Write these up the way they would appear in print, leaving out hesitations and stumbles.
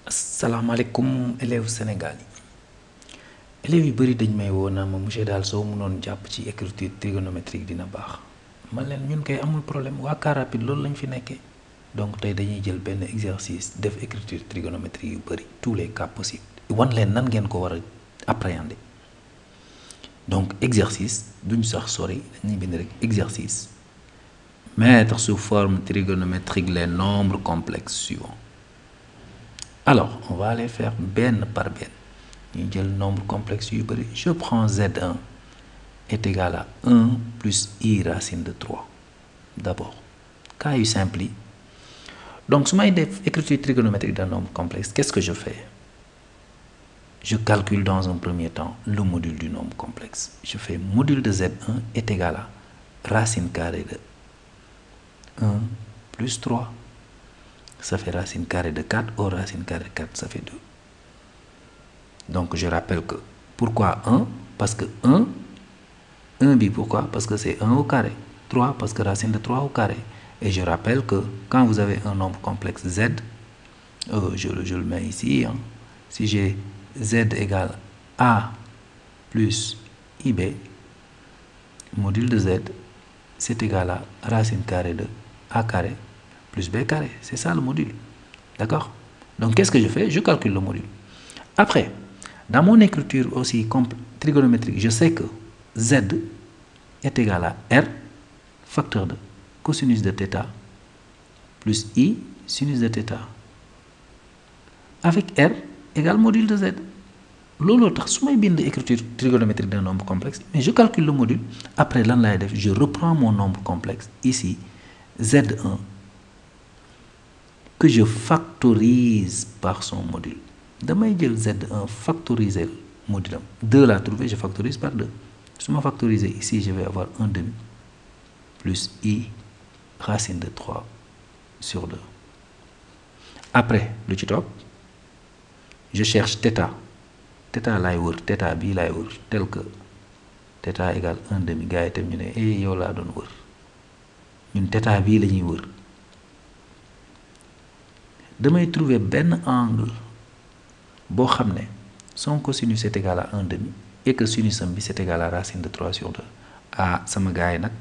asalaamaaleykum élèves Sénégal yi élèves yu bëri dañ may woo naa ma monsieur daal soo mënoon jàpp ci écriture trigonométrique dina baax man leen ñun koy amul problème waa car rapide loolu lañ fi nekkee donc tey dañuy jël benn exercice def écriture trigonométrique yu bëri tous les cas possibles wan leen nan ngeen ko war a appréhender donc exercice duñ sax sori dañuy bind rek exercice mettre sous forme trigonométrique les nombres complexes suivants. Alors, on va les faire ben par ben. Ñu jël nombre complexe yu bari. Je prends Z1 est égal à 1 plus I racine de 3. D'abord, cas yu simple yi. Donc, si je fais écriture trigonométrique d'un nombre complexe, qu'est-ce que je fais? Je calcule dans un premier temps le module du nombre complexe. Je fais module de Z1 est égal à racine carrée de 1 plus 3. Ça fait racine carrée de 4, or racine carrée de 4, ça fait 2. Donc je rappelle que, pourquoi 1? Parce que 1 bi pourquoi? Parce que c'est 1 au carré. 3 parce que racine de 3 au carré. Et je rappelle que quand vous avez un nombre complexe Z, je le mets ici, hein. Si j'ai Z égale A plus IB, module de Z, c'est égal à racine carrée de A carré plus B carré. C'est ça le module. D'accord? Donc, qu'est-ce que je fais? Je calcule le module. Après, dans mon écriture aussi trigonométrique, je sais que Z est égal à R, facteur de cosinus de θ, plus I, sinus de θ. Avec R égale module de Z. Lolo tax su may bind écriture trigonométrique d'un nombre complexe, mais je calcule le module. Après, je reprends mon nombre complexe, ici, Z1, que je factorise par son module. Damay jël Z1 factoriser le module. 2 l'a trouvé, je factorise par 2. Si je factorise ici, je vais avoir 1 demi plus I racine de 3 sur 2. Après, le top, je cherche θ. θ laay wër, θ bii laay wër, tel que θ égale 1 demi. Gars yi tam ñu ne yow laa doon wër. Ñun θ bii la ñuy wër. Damay trouver ben angle boo xam ne son cosinus est égal à 1 demi et que sinus am bi c'est égal à racine de 3 sur 2. Ah sama gars yi nag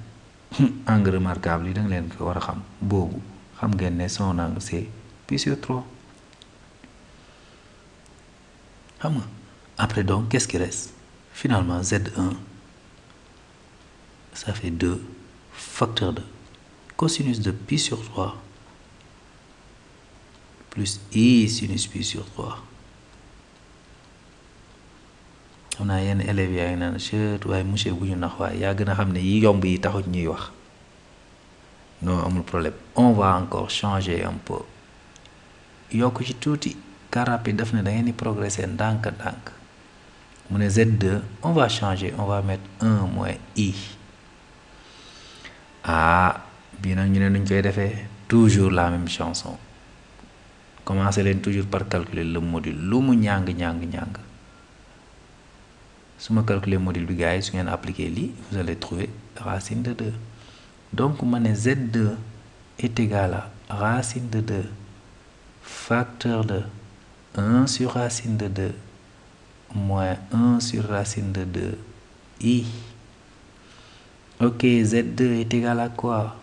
angle remarquable yi da nga leen ko war a xam boobu xam ngeen ne son angle c'est pi sur 3. Xam nga après donc qu'est-ce qui reste? Finalement Z1 ça fait 2 facteur de cosinus de pi sur 3 plus I sinus pi sur 3. On a yenn élèves yaa ngi naan chut waaye monsieur bu ñu nax waaye yaa gën a xam ne yi yomb yi taxut ñuy wax. Non amul problème. On va encore changer un peu. Yokk ci tuuti car rapide daf ne da ngeen di progresser ndànk-ndànk. Mu ne Z2 on va changer, on va mettre 1 moins I. Ah bii nag ñu ne nuñ koy defee toujours la même chanson. Commencez toujours par calculer le module. Lu mu ñàng. Si je calcule le module, si vous appliquez li, vous allez trouver racine de 2. Donc, Z2 est égal à racine de 2 facteur de 1 sur racine de 2 moins 1 sur racine de 2 I. Ok, Z2 est égal à quoi?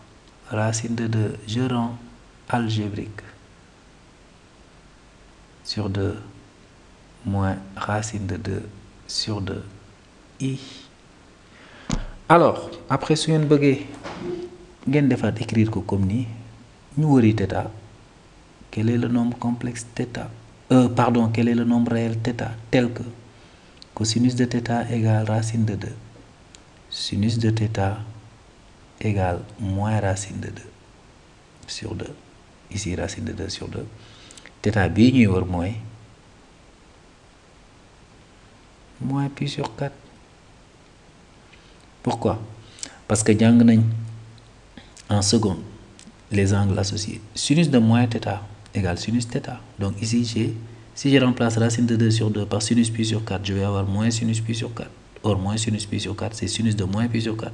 Racine de 2, je rends algébrique. Sur 2 moins racine de 2 sur 2 I. Alors, après si vous voulez écrire comme ni, nous avons θ. Quel est le nombre complexe θ? Quel est le nombre réel θ? Tel que cosinus de θ égale racine de 2. Sinus de θ égale moins racine de 2 sur 2. Ici, racine de 2 sur 2. θ bii ñuy wër mooy moins pi sur 4. Pourquoi? Parce que jàng nañ en seconde les angles associés. Sinus de moins θ égale sinus θ. Donc ici, si je remplace racine de 2 sur 2 par sinus pi sur 4, je vais avoir moins sinus pi sur 4. Or, moins sinus pi sur 4, c'est sinus de moins pi sur 4.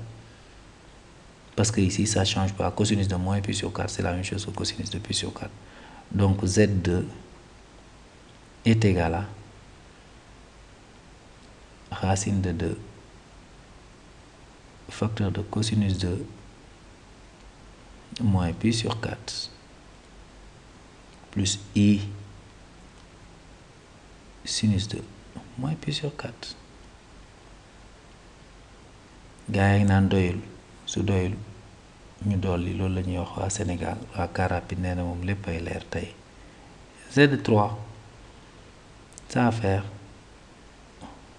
Parce que ici, ça ne change pas. Cosinus de moins pi sur 4, c'est la même chose que cosinus de pi sur 4. Donc Z2 est égal à racine de 2 facteur de cosinus de moins pi sur 4 plus i sinus de moins pi sur 4. gaa yi naan doyul su doyul ñu dolli loolu la ñuy wax waa Sénégal waa car rapide nee na moom lépp ay leer tey. Z3 ça va faire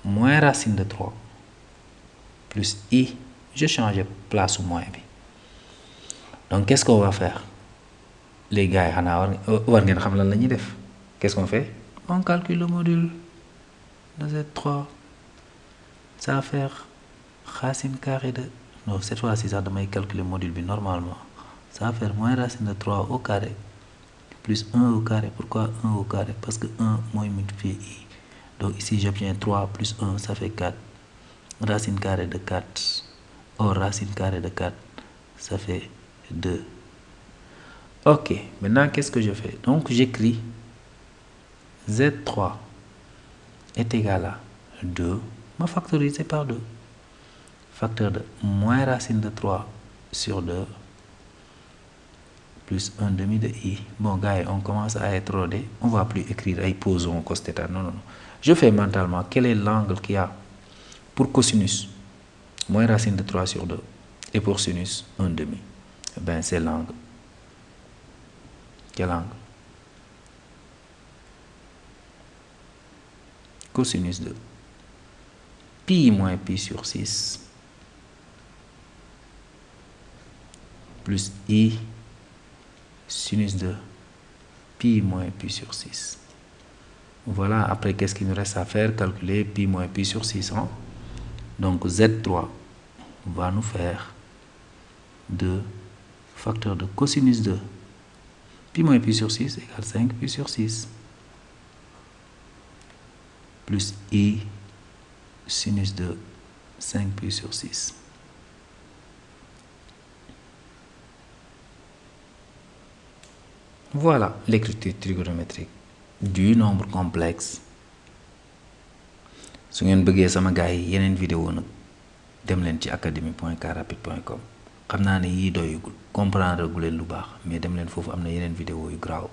moins racine de 3 plus i, je change place au moins bi. Donc qu'est-ce qu'on va faire? Les gars yi xanaa war ngeen xam lan la ñuy def. Qu'est-ce qu'on fait? On calcule le module de Z3. Ça va faire racine carrée de... Non, cette fois-ci sax damay calculer module bi normalement. Ça va faire moins racine de 3 au carré plus 1 au carré. Pourquoi 1 au carré? Parce que 1 mooy multiplier i. Donc ici j'obtiens 3 plus 1, ça fait 4. Racine carrée de 4. Or racine carrée de 4, ça fait 2. Ok, maintenant qu'est-ce que je fais? Donc j'écris Z3 est égal à 2, ma factorisé par 2. Facteur de moins racine de 3 sur 2 plus 1 demi de i. Bon gars, on commence à être rodé. On ne va plus écrire ay posons cos θ. Non, non, non. Je fais mentalement quel est l'angle qu'il y a pour cosinus moins racine de 3 sur 2 et pour sinus 1 demi. Ben c'est l'angle. Quel angle? Cosinus de pi moins pi sur 6 plus i sinus de pi moins pi sur 6. Voilà, après qu'est-ce qu'il nous reste à faire? Calculer pi moins pi sur 6. Hein? Donc Z3 va nous faire 2 facteur de cosinus de pi moins pi sur 6 égale 5 pi sur 6 plus i sinus de 5 pi sur 6. Voilà l'écriture trigonométrique du nombre complexe. su ngeen bëggee sama gars yi yeneen vidéo nag dem leen ci academy.carrapide.com. xam naa ne yii doyugul comprendre gu leen lu baax mais dem leen foofu am na yeneen vidéo yu graaw